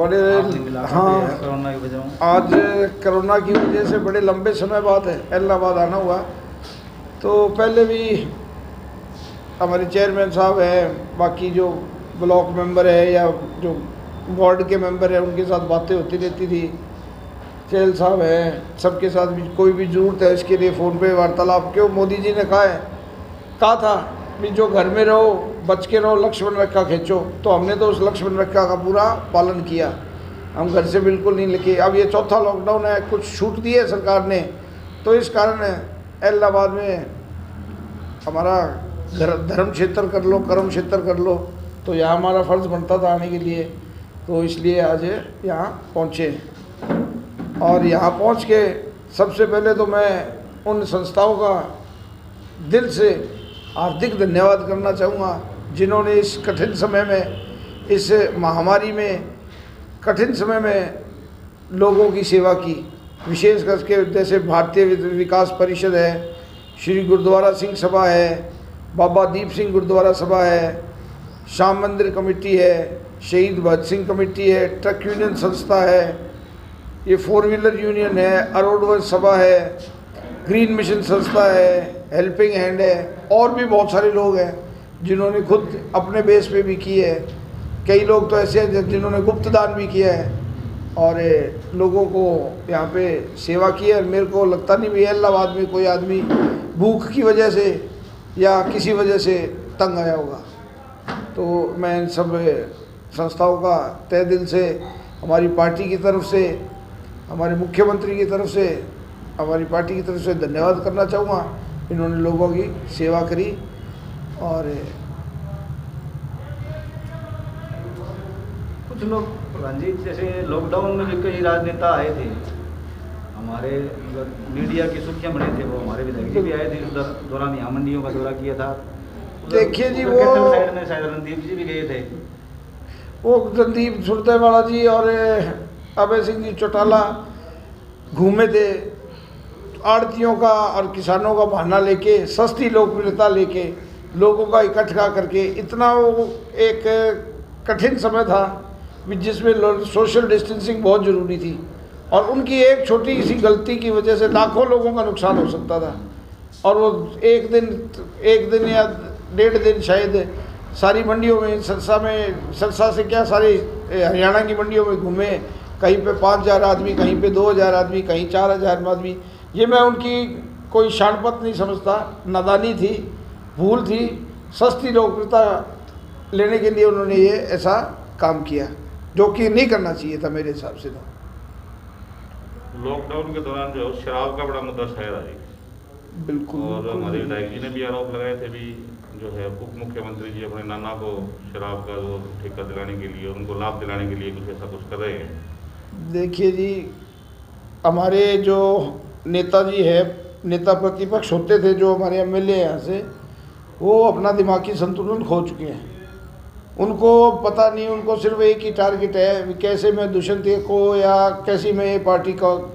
बड़े हाँ कोरोना की वजह आज कोरोना की वजह से बड़े लंबे समय बाद इलाहाबाद आना हुआ। तो पहले भी हमारे चेयरमैन साहब हैं, बाकी जो ब्लॉक मेंबर है या जो वार्ड के मेंबर हैं उनके साथ बातें होती रहती थी। चेल साहब हैं, सबके साथ भी कोई भी ज़रूरत है इसके लिए फ़ोन पे वार्तालाप। क्यों मोदी जी ने कहा था भी जो घर में रहो बच के रहो, लक्ष्मण रेखा खींचो। तो हमने तो उस लक्ष्मण रेखा का पूरा पालन किया। हम घर से बिल्कुल नहीं लेके, अब ये चौथा लॉकडाउन है, कुछ छूट दी है सरकार ने, तो इस कारण इलाहाबाद में हमारा धर्म क्षेत्र कर लो, कर्म क्षेत्र कर लो, तो यहाँ हमारा फ़र्ज़ बनता था आने के लिए। तो इसलिए आज यहाँ पहुँचे और यहाँ पहुँच के सबसे पहले तो मैं उन संस्थाओं का दिल से हार्दिक धन्यवाद करना चाहूँगा जिन्होंने इस कठिन समय में, इस महामारी में, कठिन समय में लोगों की सेवा की। विशेष करके जैसे भारतीय विकास परिषद है, श्री गुरुद्वारा सिंह सभा है, बाबा दीप सिंह गुरुद्वारा सभा है, श्याम मंदिर कमेटी है, शहीद भगत सिंह कमेटी है, ट्रक यूनियन संस्था है, ये 4 व्हीलर यूनियन है, अरोड़वंश सभा है, ग्रीन मिशन संस्था है, हेल्पिंग हैंड है, और भी बहुत सारे लोग हैं जिन्होंने खुद अपने बेस पे भी किए है। कई लोग तो ऐसे हैं जिन्होंने गुप्त दान भी किया है और लोगों को यहाँ पे सेवा की है। मेरे को लगता नहीं भी इलाहाबाद में कोई आदमी भूख की वजह से या किसी वजह से तंग आया होगा। तो मैं इन सब संस्थाओं का तहे दिल से, हमारी पार्टी की तरफ से, हमारे मुख्यमंत्री की तरफ से, हमारी पार्टी की तरफ से धन्यवाद करना चाहूँगा। इन्होंने लोगों की सेवा करी। और कुछ लोग रंजीत जैसे लॉकडाउन में भी कई राजनेता आए थे, हमारे मीडिया की सुर्खियां बने थे, वो हमारे विधायक जी भी आए थे उधर दौरान, यहाँ मंडियों का दौरा किया था। देखिए जी, वो साइड में शायद रणदीप जी भी गए थे, वो रणदीप सुरजेवाला जी और अभय सिंह जी चौटाला घूमे थे आड़तियों का और किसानों का बहाना लेके, सस्ती लोकप्रियता लेके, लोगों का इकट्ठा करके। इतना वो एक कठिन समय था जिसमें सोशल डिस्टेंसिंग बहुत ज़रूरी थी और उनकी एक छोटी सी गलती की वजह से लाखों लोगों का नुकसान हो सकता था। और वो एक दिन या 1.5 दिन शायद सारी मंडियों में, सरसा से क्या सारी हरियाणा की मंडियों में घूमे। कहीं पे 5,000 आदमी, कहीं पे 2,000 आदमी, कहीं 4,000 आदमी। ये मैं उनकी कोई शानपत नहीं समझता, नादानी थी, भूल थी, सस्ती लोकप्रियता लेने के लिए उन्होंने ये ऐसा काम किया जो कि नहीं करना चाहिए था मेरे हिसाब से। तो लॉकडाउन के दौरान जो शराब का बड़ा मुद्दा शायद आई, बिल्कुल, और हमारे विधायक जी ने भी आरोप लगाए थे भी जो है उप मुख्यमंत्री जी अपने नाना को शराब का वो ठेका दिलाने के लिए, उनको लाभ दिलाने के लिए कुछ ऐसा कुछ कर रहे हैं। देखिए जी, हमारे जो नेताजी है, नेता प्रतिपक्ष होते थे जो हमारे एमएलए यहाँ से, वो अपना दिमागी संतुलन खो चुके हैं। उनको पता नहीं, उनको सिर्फ एक ही टारगेट है, कैसे मैं दुष्यंत को या कैसी मैं ये पार्टी का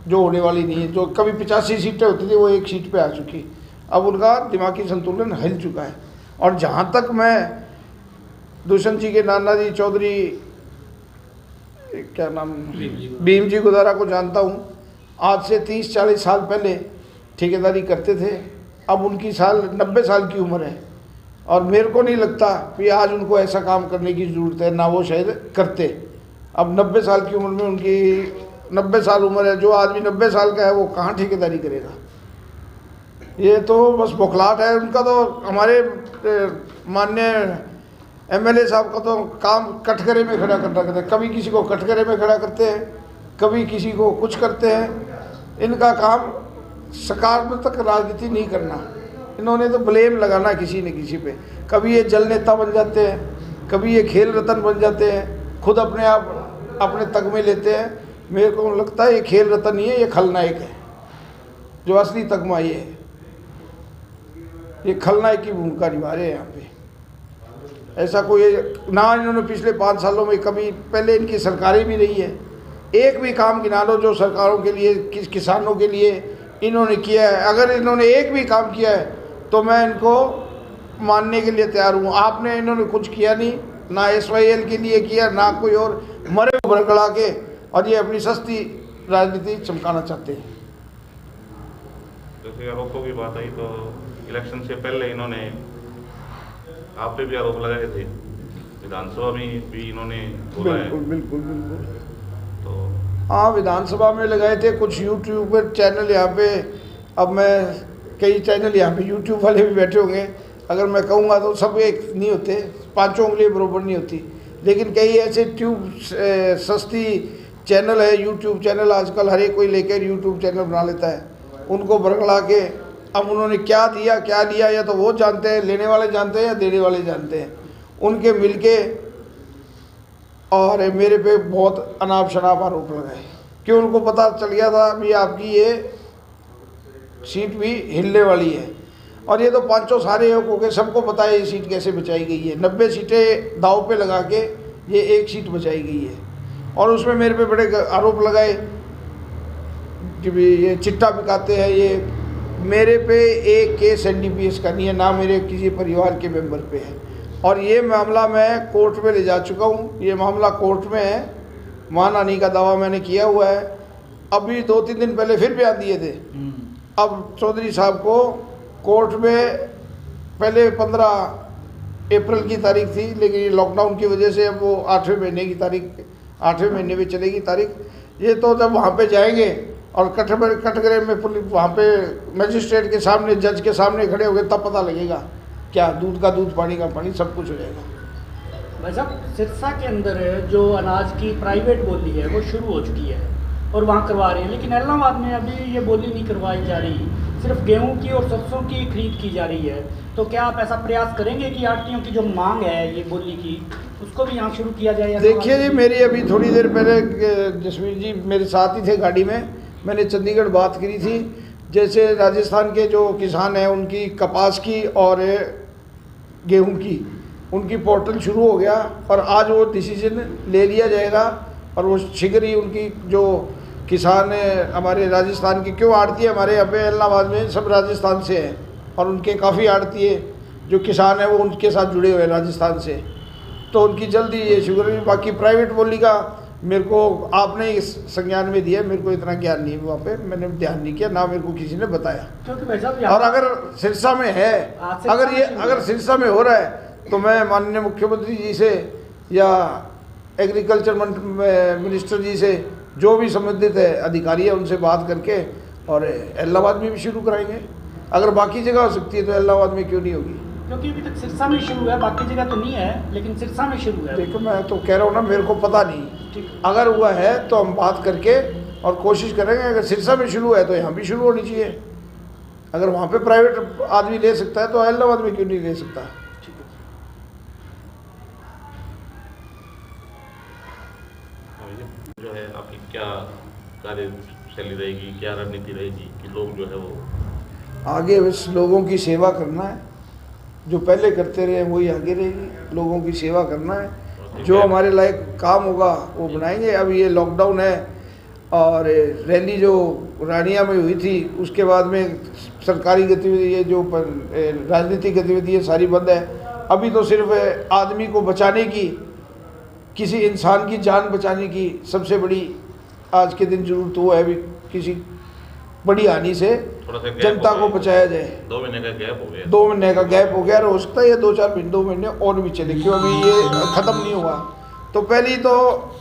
जो होने वाली नहीं है, जो कभी 85 सीटें होती थी वो 1 सीट पे आ चुकी। अब उनका दिमागी संतुलन हिल चुका है। और जहाँ तक मैं दुष्यंत जी के नाना जी चौधरी, क्या नाम, भीम जी गुदारा को जानता हूँ। आज से 30-40 साल पहले ठेकेदारी करते थे, अब उनकी 90 साल की उम्र है और मेरे को नहीं लगता कि आज उनको ऐसा काम करने की ज़रूरत है, ना वो शायद करते। अब 90 साल की उम्र में, उनकी 90 साल उम्र है, जो आदमी 90 साल का है वो कहाँ ठेकेदारी करेगा। ये तो बस बौखलाहट है उनका। तो हमारे माननीय एमएलए साहब का तो काम कटघरे में खड़ा करना करते हैं, कभी किसी को कटघरे में खड़ा करते हैं, कभी किसी को कुछ करते हैं। इनका काम सकारात्मक राजनीति नहीं करना, इन्होंने तो ब्लेम लगाना किसी न किसी पे। कभी ये जल नेता बन जाते हैं, कभी ये खेल रत्न बन जाते हैं, खुद अपने आप अपने तगमे लेते हैं। मेरे को लगता है ये खेल रत्न नहीं है, ये खलनायक है। जो असली तगमा ये खलनायक की भूमिका निभा रहे हैं यहाँ पे। ऐसा कोई ना, इन्होंने पिछले 5 सालों में कभी, पहले इनकी सरकारें भी रही है, एक भी काम गिना लो जो सरकारों के लिए, किसानों के लिए इन्होंने किया है। अगर इन्होंने एक भी काम किया है तो मैं इनको मानने के लिए तैयार हूँ। आपने, इन्होंने कुछ किया नहीं, ना SYL के लिए किया, ना कोई और मरे को भड़कला के और ये अपनी सस्ती राजनीति चमकाना चाहते हैं। जैसे आरोपों की बात आई तो इलेक्शन से पहले इन्होंने आप पे भी आरोप लगाए थे, विधानसभा में भी इन्होंने बोला है। बिल्कुल बिल्कुल बिल्कुल। तो हाँ, विधानसभा में लगाए थे। कुछ यूट्यूब पर चैनल यहाँ पे, अब मैं कई चैनल यहाँ पे यूट्यूब वाले भी बैठे होंगे, अगर मैं कहूँगा तो सब एक नहीं होते, पांचों उंगली बराबर नहीं होती, लेकिन कई ऐसे ट्यूब सस्ती चैनल है, यूट्यूब चैनल आजकल हर एक कोई लेकर यूट्यूब चैनल बना लेता है, उनको बरगला के अब उन्होंने क्या दिया क्या लिया या तो वो जानते हैं, लेने वाले जानते हैं या देने वाले जानते हैं, उनके मिलके और मेरे पे बहुत अनाप शनाप आरोप लगाए कि उनको पता चल गया था भी आपकी ये सीट भी हिलने वाली है। और ये तो पांचों सारे हो गए, सबको पता है ये सीट कैसे बचाई गई है। 90 सीटें दाव पे लगा के ये एक सीट बचाई गई है। और उसमें मेरे पे बड़े आरोप लगाए कि भी ये चिट्टा बिकाते हैं। ये मेरे पे एक केस NDPS का नहीं है, ना मेरे किसी परिवार के मेंबर पे है। और ये मामला मैं कोर्ट में ले जा चुका हूँ, ये मामला कोर्ट में है, मानहानि का दावा मैंने किया हुआ है। अभी 2-3 दिन पहले फिर बयान दिए थे। अब चौधरी साहब को कोर्ट में पहले 15 अप्रैल की तारीख थी, लेकिन ये लॉकडाउन की वजह से अब वो 8वें महीने की तारीख, 8वें महीने में चलेगी तारीख। ये तो जब वहाँ पे जाएंगे और कटघरे में पुलिस वहाँ पे मजिस्ट्रेट के सामने, जज के सामने खड़े हो गए, तब पता लगेगा क्या दूध का दूध पानी का पानी सब कुछ हो जाएगा। भाई साहब, सिरसा के अंदर जो अनाज की प्राइवेट बोली है वो शुरू हो चुकी है और वहाँ करवा रहे हैं, लेकिन इलाहाबाद में अभी ये बोली नहीं करवाई जा रही, सिर्फ गेहूं की और सरसों की खरीद की जा रही है। तो क्या आप ऐसा प्रयास करेंगे कि आड़तियों की जो मांग है ये बोली की, उसको भी यहाँ शुरू किया जाए? देखिए जी, मेरी अभी थोड़ी देर पहले जसवीर जी मेरे साथ ही थे गाड़ी में, मैंने चंडीगढ़ बात करी थी। जैसे राजस्थान के जो किसान हैं उनकी कपास की और गेहूं की, उनकी पोर्टल शुरू हो गया और आज वो डिसीजन ले लिया जाएगा। और वो शीघ्र ही उनकी जो किसान हमारे राजस्थान की, क्यों आड़ती है हमारे यहाँ पे इलाहाबाद में सब राजस्थान से हैं और उनके काफ़ी आड़ती है जो किसान हैं वो उनके साथ जुड़े हुए हैं राजस्थान से, तो उनकी जल्दी ये शुगर। बाकी प्राइवेट बोली का मेरे को आपने इस संज्ञान में दिया, मेरे को इतना ज्ञान नहीं है, वहाँ पे मैंने ध्यान नहीं किया, ना मेरे को किसी ने बताया। क्योंकि भाई साहब और अगर सिरसा में है, अगर सिरसा में हो रहा है तो मैं माननीय मुख्यमंत्री जी से या एग्रीकल्चर मिनिस्टर जी से, जो भी संबंधित है अधिकारी है, उनसे बात करके और इलाहाबाद में भी शुरू कराएंगे। अगर बाकी जगह हो सकती है तो इलाहाबाद में क्यों नहीं होगी? क्योंकि अभी तक सिरसा में शुरू है, बाकी जगह तो नहीं है, लेकिन सिरसा में शुरू है। देखो, मैं तो कह रहा हूँ ना, मेरे को पता नहीं, ठीक। अगर हुआ है तो हम बात करके और कोशिश करेंगे। अगर सिरसा में शुरू है तो यहाँ भी शुरू होनी चाहिए। अगर वहाँ पे प्राइवेट आदमी ले सकता है तो इलाहाबाद में क्यों नहीं ले सकता? जो है आपकी क्या कार्यशैली रहेगी, क्या रणनीति रहेगी कि लोग जो है वो आगे बस लोगों की सेवा करना है, जो पहले करते रहे वही आगे रहेगी। लोगों की सेवा करना है, जो हमारे लायक काम होगा वो बनाएंगे। अब ये लॉकडाउन है और रैली जो रानिया में हुई थी उसके बाद में सरकारी गतिविधि, ये जो राजनीतिक गतिविधि है सारी बंद है। अभी तो सिर्फ आदमी को बचाने की, किसी इंसान की जान बचाने की सबसे बड़ी आज के दिन जरूरत वो है भी, किसी बड़ी हानि से जनता को बचाया जाए। 2 महीने का गैप हो गया, 2 महीने का गैप हो गया और हो सकता है ये 2 महीने और भी चले, क्यों अभी ये ख़त्म नहीं हुआ। तो पहली तो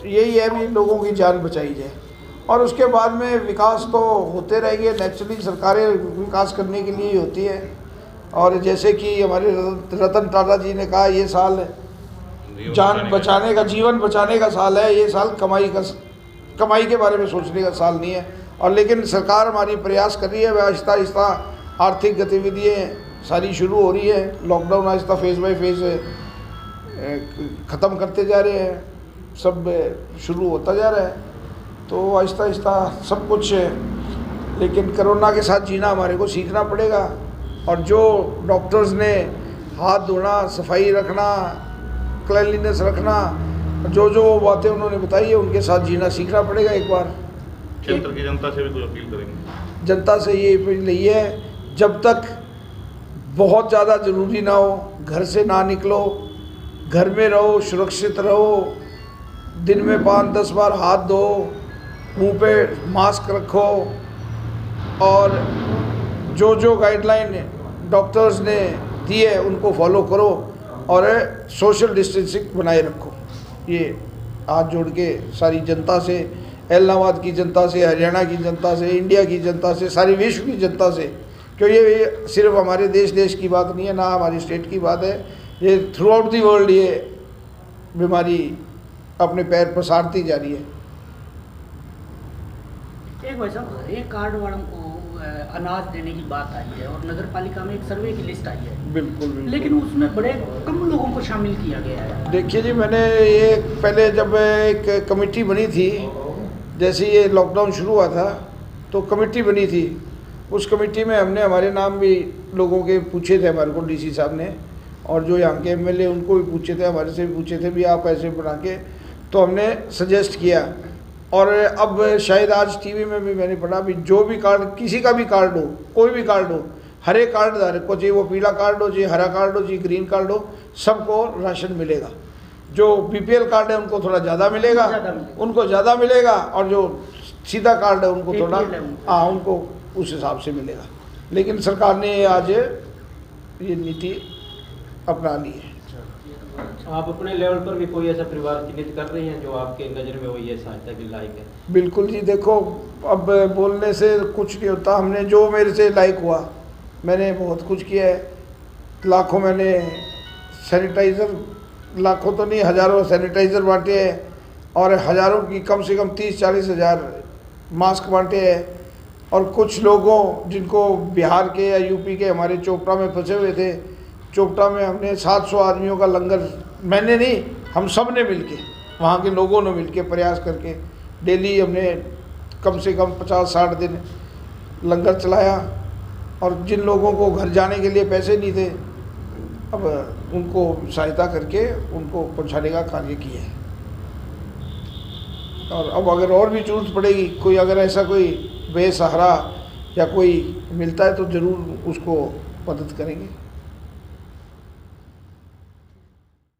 यही है भी लोगों की जान बचाई जाए और उसके बाद में विकास तो होते रहेंगे। नेचुरली सरकारें विकास करने के लिए ही होती है। और जैसे कि हमारे रतन टाटा जी ने कहा, ये साल जान बचाने का, जीवन बचाने का साल है, ये साल कमाई के बारे में सोचने का साल नहीं है। और लेकिन सरकार हमारी प्रयास कर रही है, वह आहिस्ता आहिस्ता आर्थिक गतिविधियाँ सारी शुरू हो रही है। लॉकडाउन आहिस्ता फेज़ बाय फेज़ ख़त्म करते जा रहे हैं, सब शुरू होता जा रहा है, तो आहिस्ता आहिस्ता सब कुछ। लेकिन कोरोना के साथ जीना हमारे को सीखना पड़ेगा। और जो डॉक्टर्स ने हाथ धोना, सफाई रखना, क्लीनलीनेस रखना, जो जो बातें उन्होंने बताई है उनके साथ जीना सीखना पड़ेगा एक बार। क्षेत्र की जनता से भी कुछ अपील करेंगे? जनता से ये अपील नहीं है, जब तक बहुत ज़्यादा ज़रूरी ना हो घर से ना निकलो, घर में रहो, सुरक्षित रहो, दिन में 5-10 बार हाथ धो, मुंह पे मास्क रखो और जो जो गाइडलाइन डॉक्टर्स ने दी है उनको फॉलो करो और सोशल डिस्टेंसिंग बनाए रखो। ये हाथ जोड़ के सारी जनता से, इलाहाबाद की जनता से, हरियाणा की जनता से, इंडिया की जनता से, सारी विश्व की जनता से, क्योंकि ये सिर्फ हमारे देश की बात नहीं है, ना हमारी स्टेट की बात है, ये थ्रू आउट दी वर्ल्ड ये बीमारी अपने पैर पसारती जा रही है। एक भाई साहब, हर एक कार्ड वालों को अनाज देने की बात आई है और नगर पालिका में एक सर्वे की लिस्ट आई है। बिल्कुल, लेकिन उसमें बड़े कम लोगों को शामिल किया गया है। देखिए जी, मैंने ये पहले जब एक कमेटी बनी थी, जैसे ये लॉकडाउन शुरू हुआ था तो कमेटी बनी थी, उस कमेटी में हमने हमारे नाम भी लोगों के पूछे थे हमारे को डीसी साहब ने, और जो यहाँ के एमएलए उनको भी पूछे थे, हमारे से भी पूछे थे भी आप ऐसे बना के, तो हमने सजेस्ट किया। और अब शायद आज टीवी में भी मैंने पढ़ा भी जो भी कार्ड, किसी का भी कार्ड हो, कोई भी कार्ड हो, हर एक कार्ड धारक को, चाहे वो पीला कार्ड हो, चाहे हरा कार्ड हो, चाहे ग्रीन कार्ड हो, सबको राशन मिलेगा। जो बीपीएल कार्ड है उनको थोड़ा ज़्यादा मिलेगा, उनको ज़्यादा मिलेगा, और जो सीधा कार्ड है उनको थोड़ा, हाँ, उनको उस हिसाब से मिलेगा। लेकिन सरकार ने आज ये नीति अपना ली है। आप अपने लेवल पर भी कोई ऐसा परिवार चिन्हित कर रही हैं जो आपके नज़र में वही है सहायता के लायक है? बिल्कुल जी, देखो अब बोलने से कुछ नहीं होता, हमने जो मेरे से लायक हुआ मैंने बहुत कुछ किया है। लाखों मैंने सैनिटाइज़र, लाखों तो नहीं, हज़ारों सैनिटाइज़र बांटे हैं, और हज़ारों की कम से कम 30-40 हज़ार मास्क बांटे हैं। और कुछ लोगों जिनको बिहार के या यूपी के हमारे चोपड़ा में फंसे हुए थे, चोपड़ा में हमने 700 आदमियों का लंगर, मैंने नहीं, हम सब ने मिलके, वहाँ के लोगों ने मिलके प्रयास करके डेली हमने कम से कम 50-60 दिन लंगर चलाया। और जिन लोगों को घर जाने के लिए पैसे नहीं थे, अब उनको सहायता करके उनको पहुँचाने का कार्य किया है। और अब अगर और भी जरूरत पड़ेगी, कोई अगर ऐसा कोई बेसहारा या कोई मिलता है तो ज़रूर उसको मदद करेंगे।